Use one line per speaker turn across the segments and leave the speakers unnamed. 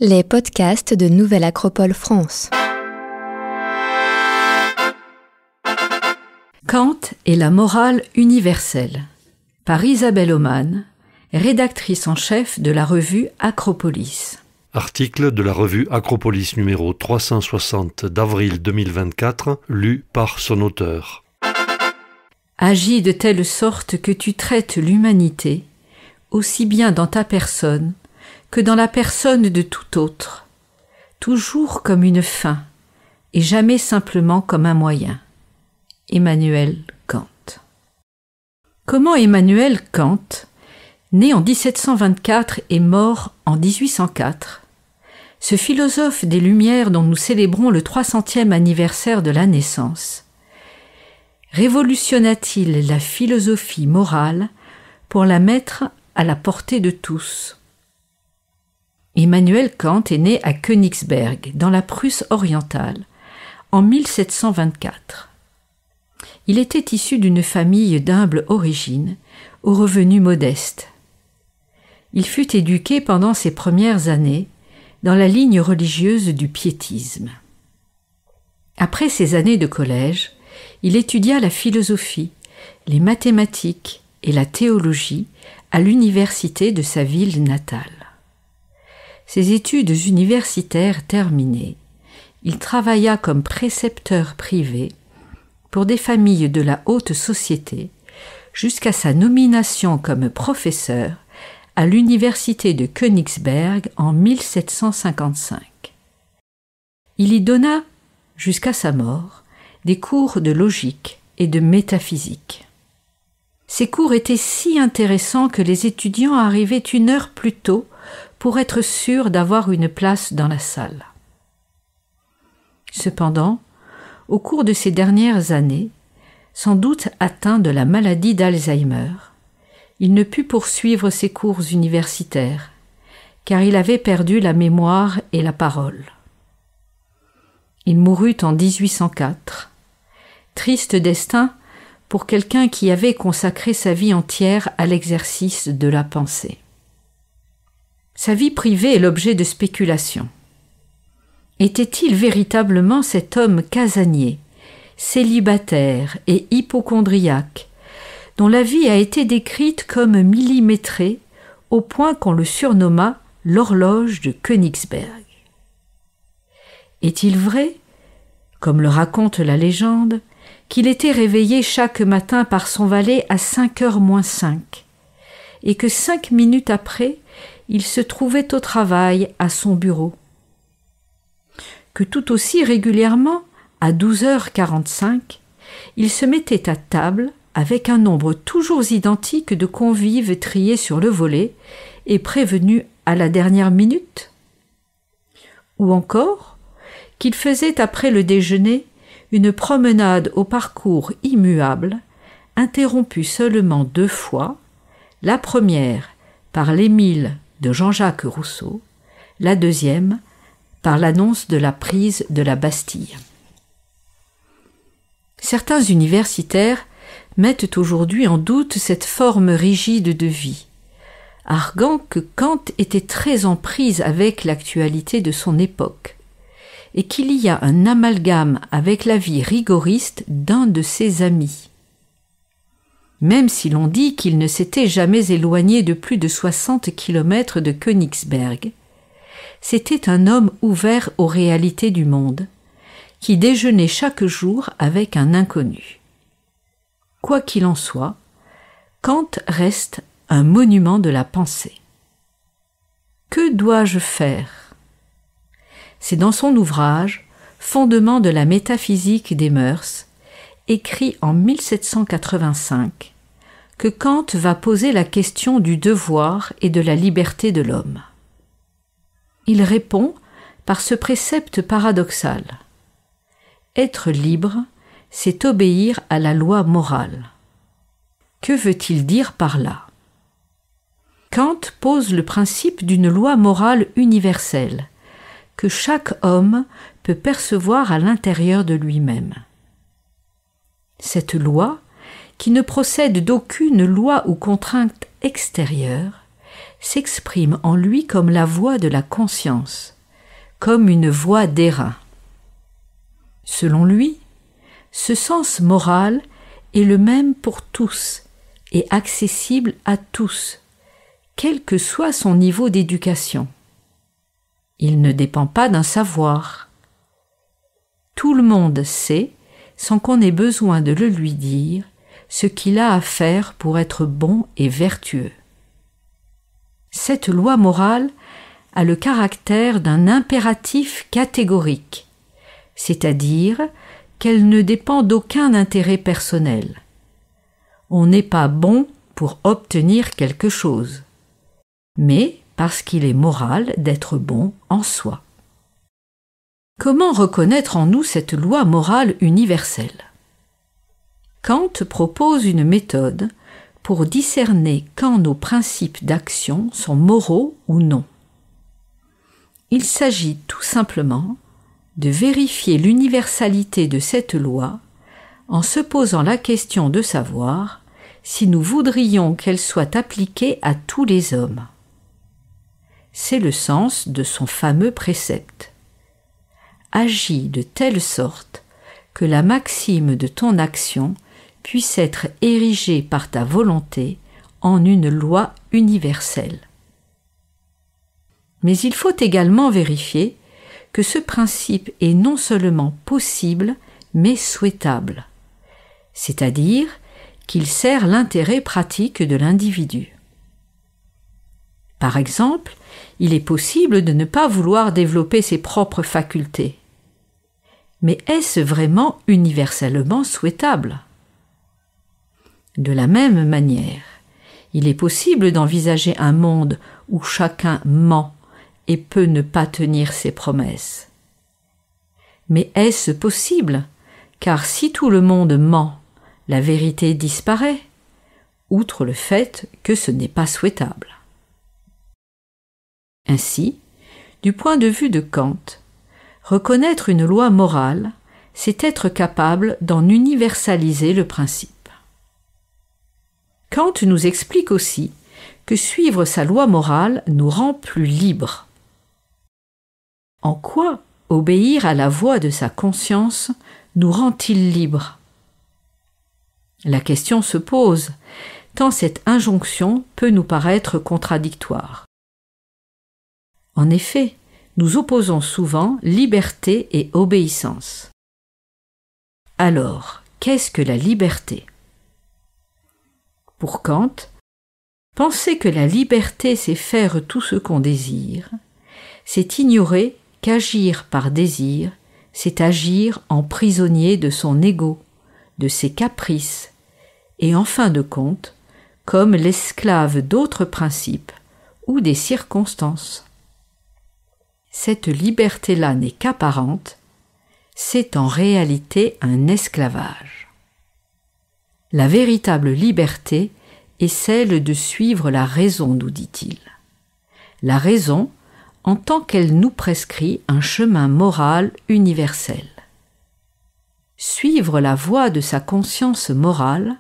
Les podcasts de Nouvelle Acropole France.
Kant et la morale universelle, par Isabelle Oman, rédactrice en chef de la revue Acropolis.
Article de la revue Acropolis numéro 360 d'avril 2024, lu par son auteur.
Agis de telle sorte que tu traites l'humanité, aussi bien dans ta personne que dans la personne de tout autre, toujours comme une fin, et jamais simplement comme un moyen. Emmanuel Kant. Comment Emmanuel Kant, né en 1724 et mort en 1804, ce philosophe des Lumières dont nous célébrons le 300e anniversaire de la naissance, révolutionna-t-il la philosophie morale pour la mettre à la portée de tous? Emmanuel Kant est né à Königsberg, dans la Prusse orientale, en 1724. Il était issu d'une famille d'humble origine, aux revenus modestes. Il fut éduqué pendant ses premières années dans la ligne religieuse du piétisme. Après ses années de collège, il étudia la philosophie, les mathématiques et la théologie à l'université de sa ville natale. Ses études universitaires terminées, il travailla comme précepteur privé pour des familles de la haute société jusqu'à sa nomination comme professeur à l'université de Königsberg en 1755. Il y donna, jusqu'à sa mort, des cours de logique et de métaphysique. Ces cours étaient si intéressants que les étudiants arrivaient 1 heure plus tôt pour être sûrs d'avoir une place dans la salle. Cependant, au cours de ces dernières années, sans doute atteint de la maladie d'Alzheimer, il ne put poursuivre ses cours universitaires, car il avait perdu la mémoire et la parole. Il mourut en 1804. Triste destin pour quelqu'un qui avait consacré sa vie entière à l'exercice de la pensée. Sa vie privée est l'objet de spéculations. Était-il véritablement cet homme casanier, célibataire et hypocondriaque, dont la vie a été décrite comme millimétrée au point qu'on le surnomma l'horloge de Königsberg? Est-il vrai, comme le raconte la légende, qu'il était réveillé chaque matin par son valet à 5h moins 5, et que 5 minutes après, il se trouvait au travail à son bureau? Que tout aussi régulièrement, à 12h45, il se mettait à table avec un nombre toujours identique de convives triés sur le volet et prévenus à la dernière minute? Ou encore, qu'il faisait après le déjeuner une promenade au parcours immuable, interrompue seulement 2 fois, la première par l'Émile de Jean-Jacques Rousseau, la deuxième par l'annonce de la prise de la Bastille. Certains universitaires mettent aujourd'hui en doute cette forme rigide de vie, arguant que Kant était très en prise avec l'actualité de son époque, et qu'il y a un amalgame avec la vie rigoriste d'un de ses amis. Même si l'on dit qu'il ne s'était jamais éloigné de plus de 60 kilomètres de Königsberg, c'était un homme ouvert aux réalités du monde, qui déjeunait chaque jour avec un inconnu. Quoi qu'il en soit, Kant reste un monument de la pensée. Que dois-je faire? C'est dans son ouvrage « Fondement de la métaphysique des mœurs », écrit en 1785, que Kant va poser la question du devoir et de la liberté de l'homme. Il répond par ce précepte paradoxal. Être libre, c'est obéir à la loi morale. Que veut-il dire par là? Kant pose le principe d'une loi morale universelle, que chaque homme peut percevoir à l'intérieur de lui-même. Cette loi, qui ne procède d'aucune loi ou contrainte extérieure, s'exprime en lui comme la voix de la conscience, comme une voix d'airain. Selon lui, ce sens moral est le même pour tous et accessible à tous, quel que soit son niveau d'éducation. Il ne dépend pas d'un savoir. Tout le monde sait, sans qu'on ait besoin de le lui dire, ce qu'il a à faire pour être bon et vertueux. Cette loi morale a le caractère d'un impératif catégorique, c'est-à-dire qu'elle ne dépend d'aucun intérêt personnel. On n'est pas bon pour obtenir quelque chose, mais parce qu'il est moral d'être bon en soi. Comment reconnaître en nous cette loi morale universelle ? Kant propose une méthode pour discerner quand nos principes d'action sont moraux ou non. Il s'agit tout simplement de vérifier l'universalité de cette loi en se posant la question de savoir si nous voudrions qu'elle soit appliquée à tous les hommes. C'est le sens de son fameux précepte. Agis de telle sorte que la maxime de ton action puisse être érigée par ta volonté en une loi universelle. Mais il faut également vérifier que ce principe est non seulement possible, mais souhaitable, c'est-à-dire qu'il sert l'intérêt pratique de l'individu. Par exemple, il est possible de ne pas vouloir développer ses propres facultés. Mais est-ce vraiment universellement souhaitable ? De la même manière, il est possible d'envisager un monde où chacun ment et peut ne pas tenir ses promesses. Mais est-ce possible ? Car si tout le monde ment, la vérité disparaît, outre le fait que ce n'est pas souhaitable. Ainsi, du point de vue de Kant, reconnaître une loi morale, c'est être capable d'en universaliser le principe. Kant nous explique aussi que suivre sa loi morale nous rend plus libres. En quoi obéir à la voix de sa conscience nous rend-il libres ? La question se pose, tant cette injonction peut nous paraître contradictoire. En effet, nous opposons souvent liberté et obéissance. Alors, qu'est-ce que la liberté ? Pour Kant, penser que la liberté c'est faire tout ce qu'on désire, c'est ignorer qu'agir par désir, c'est agir en prisonnier de son ego, de ses caprices, et en fin de compte, comme l'esclave d'autres principes ou des circonstances. Cette liberté-là n'est qu'apparente, c'est en réalité un esclavage. La véritable liberté est celle de suivre la raison, nous dit-il. La raison, en tant qu'elle nous prescrit un chemin moral universel. Suivre la voie de sa conscience morale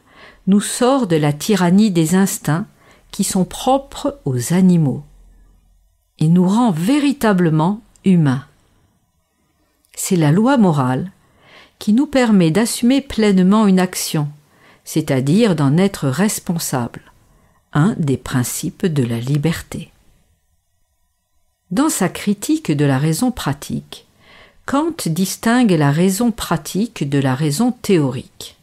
nous sort de la tyrannie des instincts qui sont propres aux animaux et nous rend véritablement humains. C'est la loi morale qui nous permet d'assumer pleinement une action, c'est-à-dire d'en être responsable, un des principes de la liberté. Dans sa critique de la raison pratique, Kant distingue la raison pratique de la raison théorique.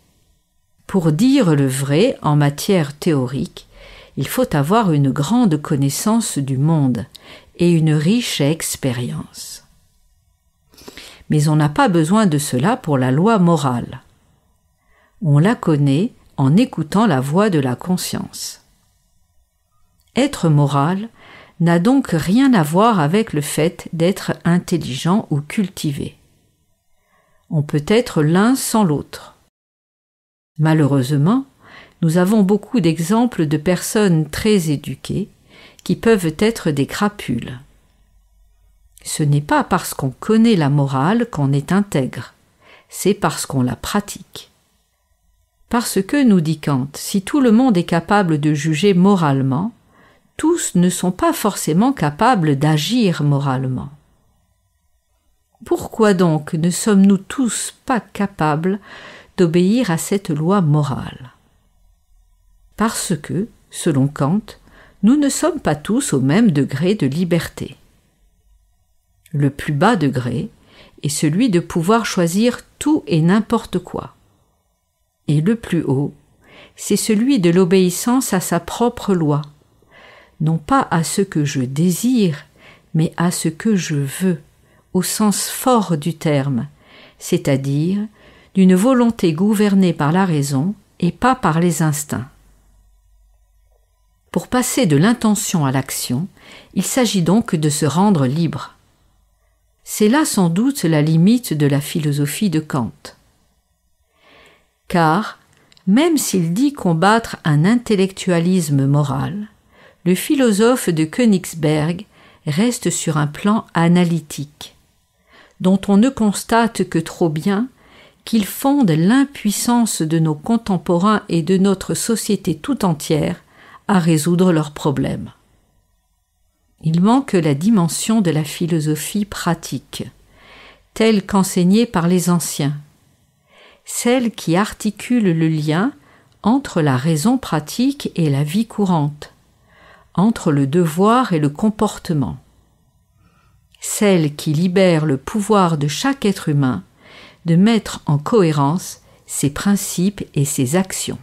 Pour dire le vrai en matière théorique, il faut avoir une grande connaissance du monde et une riche expérience. Mais on n'a pas besoin de cela pour la loi morale. On la connaît en écoutant la voix de la conscience. Être moral n'a donc rien à voir avec le fait d'être intelligent ou cultivé. On peut être l'un sans l'autre. Malheureusement, nous avons beaucoup d'exemples de personnes très éduquées qui peuvent être des crapules. Ce n'est pas parce qu'on connaît la morale qu'on est intègre, c'est parce qu'on la pratique. Parce que, nous dit Kant, si tout le monde est capable de juger moralement, tous ne sont pas forcément capables d'agir moralement. Pourquoi donc ne sommes-nous tous pas capables d'obéir à cette loi morale? Parce que, selon Kant, nous ne sommes pas tous au même degré de liberté. Le plus bas degré est celui de pouvoir choisir tout et n'importe quoi. Et le plus haut, c'est celui de l'obéissance à sa propre loi, non pas à ce que je désire, mais à ce que je veux, au sens fort du terme, c'est-à-dire d'une volonté gouvernée par la raison et pas par les instincts. Pour passer de l'intention à l'action, il s'agit donc de se rendre libre. C'est là sans doute la limite de la philosophie de Kant. Car, même s'il dit combattre un intellectualisme moral, le philosophe de Königsberg reste sur un plan analytique, dont on ne constate que trop bien qu'il fonde l'impuissance de nos contemporains et de notre société tout entière à résoudre leurs problèmes. Il manque la dimension de la philosophie pratique, telle qu'enseignée par les anciens, celle qui articule le lien entre la raison pratique et la vie courante, entre le devoir et le comportement, celle qui libère le pouvoir de chaque être humain de mettre en cohérence ses principes et ses actions.